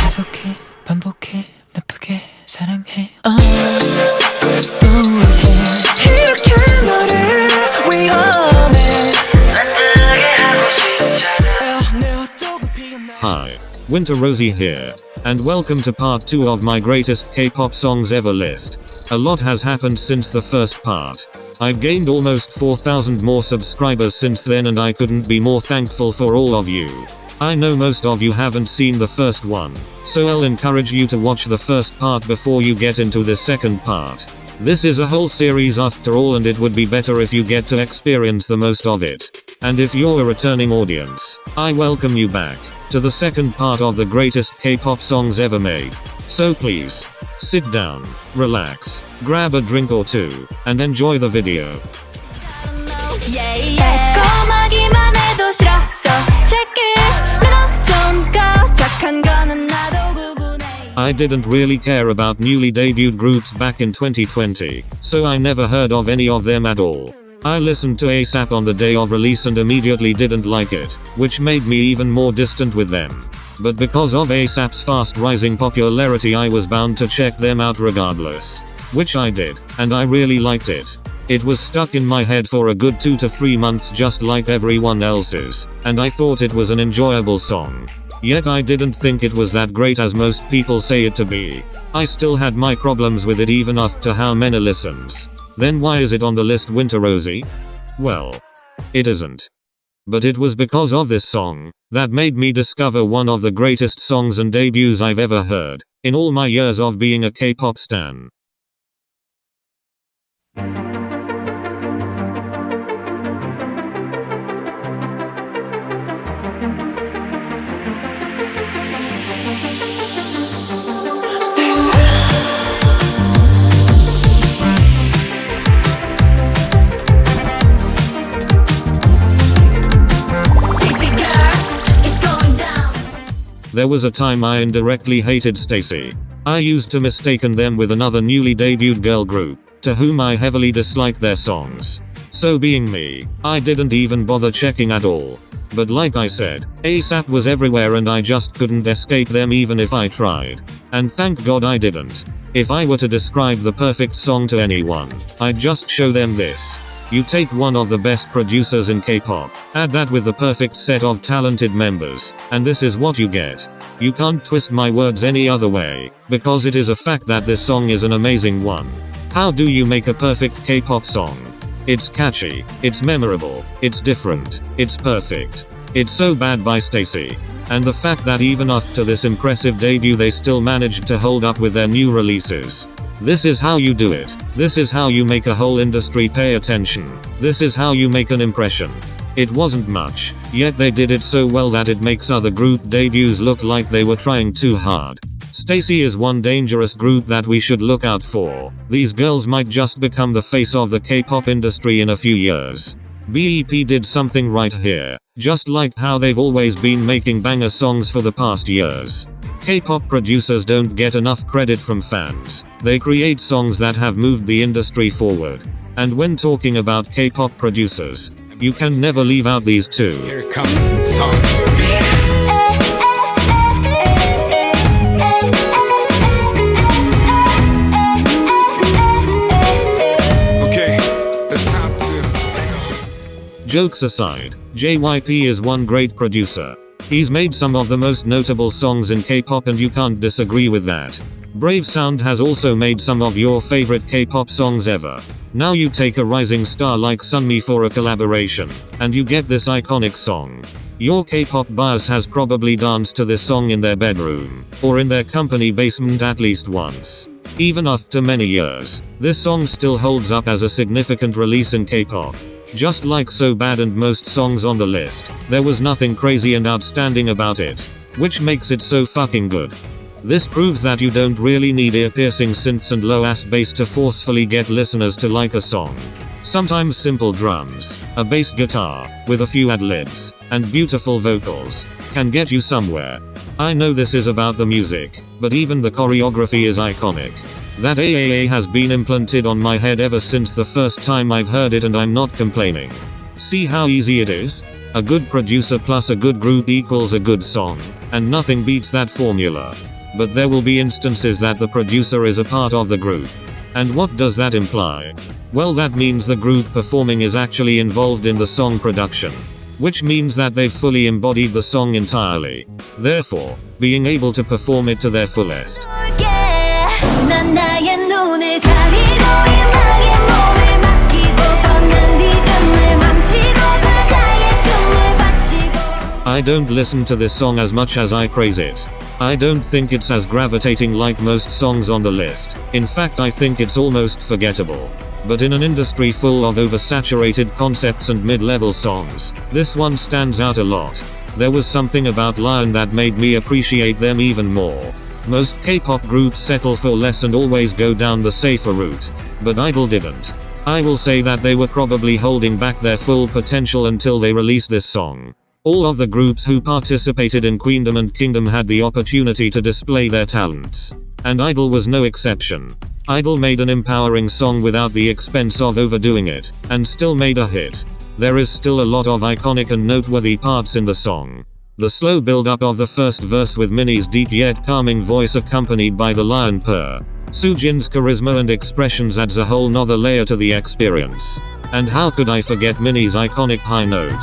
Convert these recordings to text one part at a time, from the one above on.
계속해 반복해 나쁘게 사랑해 또 해 이렇게 너를 위험해 Hi, Winter Rosie here, and welcome to part 2 of my greatest K-pop songs ever list. A lot has happened since the first part. I've gained almost 4,000 more subscribers since then, and I couldn't be more thankful for all of you. I know most of you haven't seen the first one, so I'll encourage you to watch the first part before you get into the second part. This is a whole series after all, and it would be better if you get to experience the most of it. And if you're a returning audience, I welcome you back to the second part of the greatest K-pop songs ever made. So please, sit down, relax, grab a drink or two, and enjoy the video. I didn't really care about newly debuted groups back in 2020, so I never heard of any of them at all. I listened to ASAP on the day of release and immediately didn't like it, which made me even more distant with them. But because of ASAP's fast rising popularity, I was bound to check them out regardless. Which I did, and I really liked it. It was stuck in my head for a good 2 to 3 months, just like everyone else's, and I thought it was an enjoyable song. Yet I didn't think it was that great as most people say it to be. I still had my problems with it even after how many listens. Then why is it on the list, Winter Rosie? Well, it isn't. But it was because of this song that made me discover one of the greatest songs and debuts I've ever heard in all my years of being a K-pop stan. There was a time I indirectly hated STAYC. I used to mistaken them with another newly debuted girl group, to whom I heavily disliked their songs. So being me, I didn't even bother checking at all. But like I said, ASAP was everywhere and I just couldn't escape them even if I tried. And thank God I didn't. If I were to describe the perfect song to anyone, I'd just show them this. You take one of the best producers in K-pop, add that with the perfect set of talented members, and this is what you get. You can't twist my words any other way, because it is a fact that this song is an amazing one. How do you make a perfect K-pop song? It's catchy, it's memorable, it's different, it's perfect. It's So Bad by STAYC. And the fact that even after this impressive debut they still managed to hold up with their new releases. This is how you do it. This is how you make a whole industry pay attention. This is how you make an impression. It wasn't much, yet they did it so well that it makes other group debuts look like they were trying too hard. STAYC is one dangerous group that we should look out for. These girls might just become the face of the K-pop industry in a few years. BEP did something right here, just like how they've always been making banger songs for the past years. K-pop producers don't get enough credit from fans. They create songs that have moved the industry forward. And when talking about K-pop producers, you can never leave out these two. Here comes song. Okay, it's time to Jokes aside, JYP is one great producer. He's made some of the most notable songs in K-pop and you can't disagree with that. Brave Sound has also made some of your favorite K-pop songs ever. Now you take a rising star like Sunmi for a collaboration, and you get this iconic song. Your K-pop bias has probably danced to this song in their bedroom, or in their company basement at least once. Even after many years, this song still holds up as a significant release in K-pop. Just like So Bad and most songs on the list, there was nothing crazy and outstanding about it, which makes it so fucking good. This proves that you don't really need ear-piercing synths and low-ass bass to forcefully get listeners to like a song. Sometimes simple drums, a bass guitar, with a few ad-libs, and beautiful vocals, can get you somewhere. I know this is about the music, but even the choreography is iconic. That AAA has been implanted on my head ever since the first time I've heard it and I'm not complaining. See how easy it is? A good producer plus a good group equals a good song, and nothing beats that formula. But there will be instances that the producer is a part of the group. And what does that imply? Well, that means the group performing is actually involved in the song production. Which means that they've fully embodied the song entirely. Therefore, being able to perform it to their fullest. I don't listen to this song as much as I praise it. I don't think it's as gravitating like most songs on the list. In fact, I think it's almost forgettable. But in an industry full of oversaturated concepts and mid-level songs, this one stands out a lot. There was something about LOONA that made me appreciate them even more. Most K-pop groups settle for less and always go down the safer route. But I-DLE didn't. I will say that they were probably holding back their full potential until they released this song. All of the groups who participated in Queendom and Kingdom had the opportunity to display their talents. And I-DLE was no exception. I-DLE made an empowering song without the expense of overdoing it, and still made a hit. There is still a lot of iconic and noteworthy parts in the song. The slow build-up of the first verse with Minnie's deep yet calming voice accompanied by the lion purr. Soojin's charisma and expressions adds a whole nother layer to the experience. And how could I forget Minnie's iconic high note?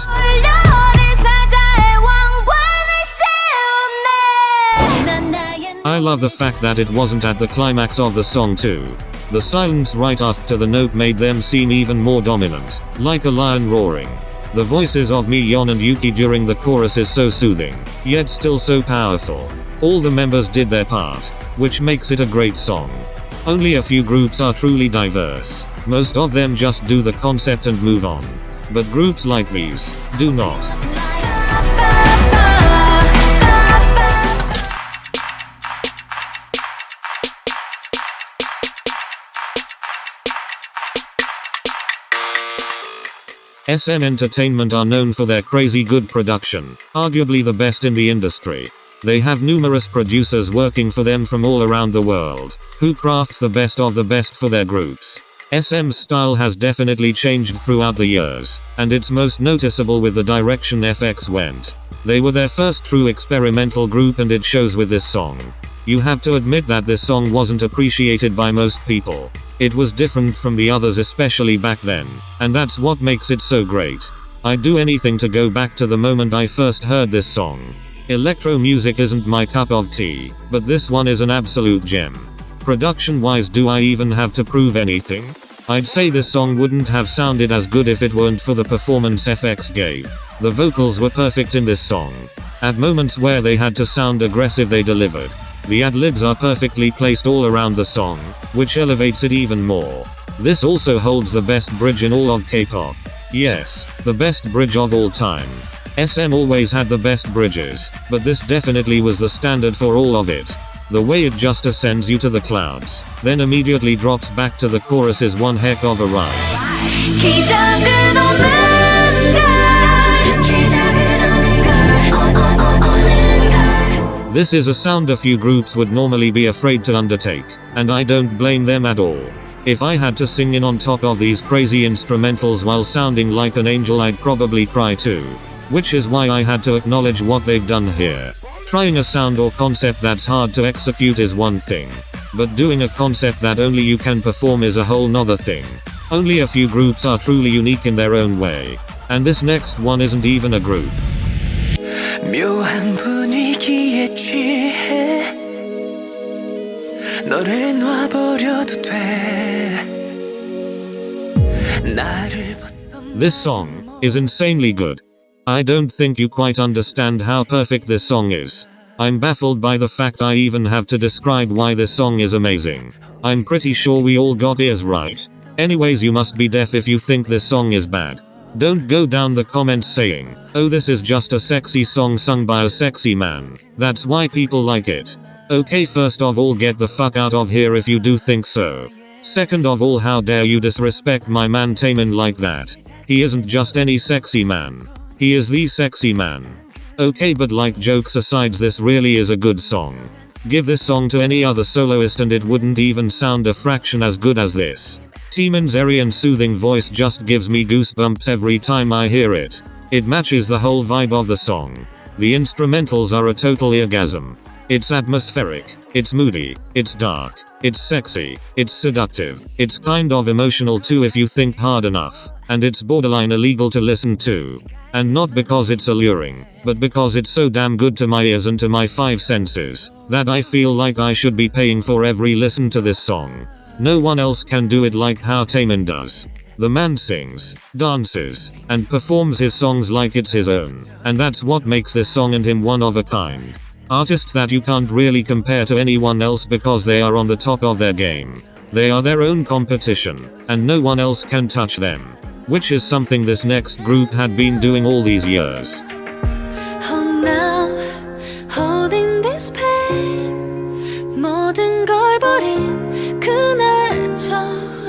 I love the fact that it wasn't at the climax of the song too. The silence right after the note made them seem even more dominant, like a lion roaring. The voices of Mi-yeon and Yuki during the chorus is so soothing, yet still so powerful. All the members did their part, which makes it a great song. Only a few groups are truly diverse. Most of them just do the concept and move on. But groups like these do not. SM Entertainment are known for their crazy good production, arguably the best in the industry. They have numerous producers working for them from all around the world, who crafts the best of the best for their groups. SM's style has definitely changed throughout the years, and it's most noticeable with the direction FX went. They were their first true experimental group and it shows with this song. You have to admit that this song wasn't appreciated by most people. It was different from the others, especially back then, and that's what makes it so great. I'd do anything to go back to the moment I first heard this song. Electro music isn't my cup of tea, but this one is an absolute gem. Production-wise, do I even have to prove anything? I'd say this song wouldn't have sounded as good if it weren't for the performance FX gave. The vocals were perfect in this song. At moments where they had to sound aggressive, they delivered. The ad-libs are perfectly placed all around the song, which elevates it even more. This also holds the best bridge in all of K-pop. Yes, the best bridge of all time. SM always had the best bridges, but this definitely was the standard for all of it. The way it just ascends you to the clouds, then immediately drops back to the chorus is one heck of a ride. This is a sound a few groups would normally be afraid to undertake, and I don't blame them at all. If I had to sing in on top of these crazy instrumentals while sounding like an angel, I'd probably cry too. Which is why I had to acknowledge what they've done here. Trying a sound or concept that's hard to execute is one thing, but doing a concept that only you can perform is a whole nother thing. Only a few groups are truly unique in their own way, and this next one isn't even a group. 묘한 분위기에 취해 너를 놔버려도 돼 나를 벗어. This song is insanely good. I don't think you quite understand how perfect this song is. I'm baffled by the fact I even have to describe why this song is amazing. I'm pretty sure we all got ears right. Anyways, you must be deaf if you think this song is bad. Don't go down the comments saying, oh, this is just a sexy song sung by a sexy man. That's why people like it. Okay, first of all, get the fuck out of here if you do think so. Second of all, how dare you disrespect my man Taemin like that. He isn't just any sexy man. He is the sexy man. Okay, but like, jokes aside, this really is a good song. Give this song to any other soloist and it wouldn't even sound a fraction as good as this. Taemin's airy and soothing voice just gives me goosebumps every time I hear it. It matches the whole vibe of the song. The instrumentals are a total orgasm. It's atmospheric, it's moody, it's dark, it's sexy, it's seductive, it's kind of emotional too if you think hard enough, and it's borderline illegal to listen to. And not because it's alluring, but because it's so damn good to my ears and to my five senses, that I feel like I should be paying for every listen to this song. No one else can do it like how Taemin does. The man sings, dances, and performs his songs like it's his own, and that's what makes this song and him one of a kind. Artists that you can't really compare to anyone else because they are on the top of their game. They are their own competition, and no one else can touch them. Which is something this next group had been doing all these years. Oh now, holding this pain, 모든 걸 버린 그날처럼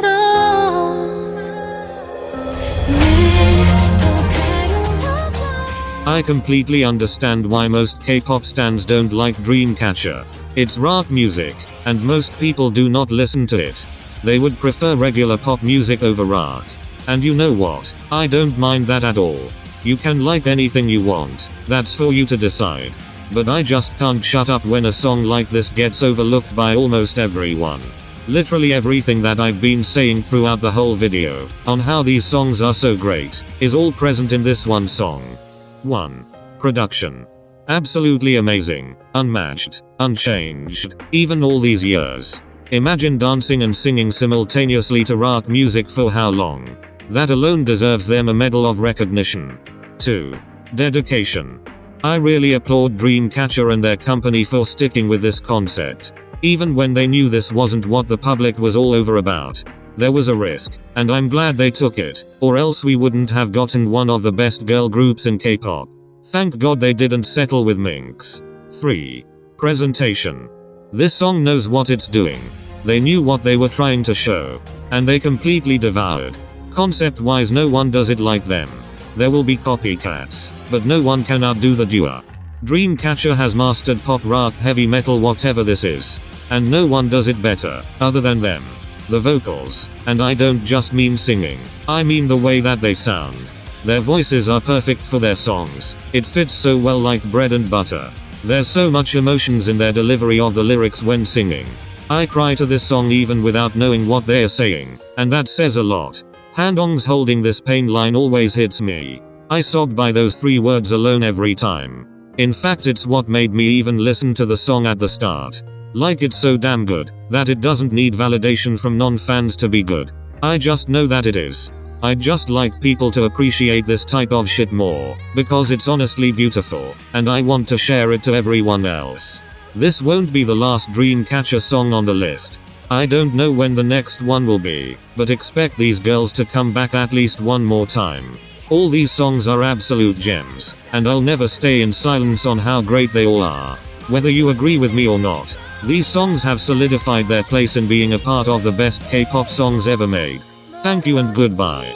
I completely understand why most K-pop stans don't like Dreamcatcher. It's rock music, and most people do not listen to it. They would prefer regular pop music over rock. And you know what? I don't mind that at all. You can like anything you want, that's for you to decide. But I just can't shut up when a song like this gets overlooked by almost everyone. Literally everything that I've been saying throughout the whole video, on how these songs are so great, is all present in this one song. 1. Production. Absolutely amazing, unmatched, unchanged, even all these years. Imagine dancing and singing simultaneously to rock music for how long? That alone deserves them a medal of recognition. 2. Dedication. I really applaud Dreamcatcher and their company for sticking with this concept. Even when they knew this wasn't what the public was all over about. There was a risk, and I'm glad they took it, or else we wouldn't have gotten one of the best girl groups in K-pop. Thank God they didn't settle with Minx. 3. Presentation. This song knows what it's doing. They knew what they were trying to show, and they completely devoured. Concept-wise no one does it like them. There will be copycats, but no one can outdo the duo. Dreamcatcher has mastered pop, rock, heavy metal, whatever this is. And no one does it better, other than them. The vocals, and I don't just mean singing, I mean the way that they sound. Their voices are perfect for their songs, it fits so well like bread and butter. There's so much emotions in their delivery of the lyrics when singing. I cry to this song even without knowing what they're saying, and that says a lot. Handong's holding this pain line always hits me. I sobbed by those 3 words alone every time. In fact it's what made me even listen to the song at the start. Like it's so damn good, that it doesn't need validation from non-fans to be good. I just know that it is. I'd just like people to appreciate this type of shit more, because it's honestly beautiful, and I want to share it to everyone else. This won't be the last Dreamcatcher song on the list. I don't know when the next one will be, but expect these girls to come back at least one more time. All these songs are absolute gems, and I'll never stay in silence on how great they all are. Whether you agree with me or not, these songs have solidified their place in being a part of the best K-pop songs ever made. Thank you and goodbye.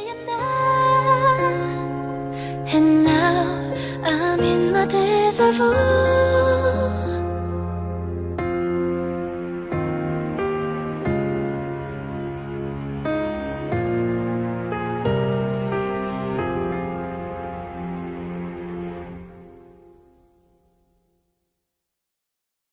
And now I'm in my Deja Vu.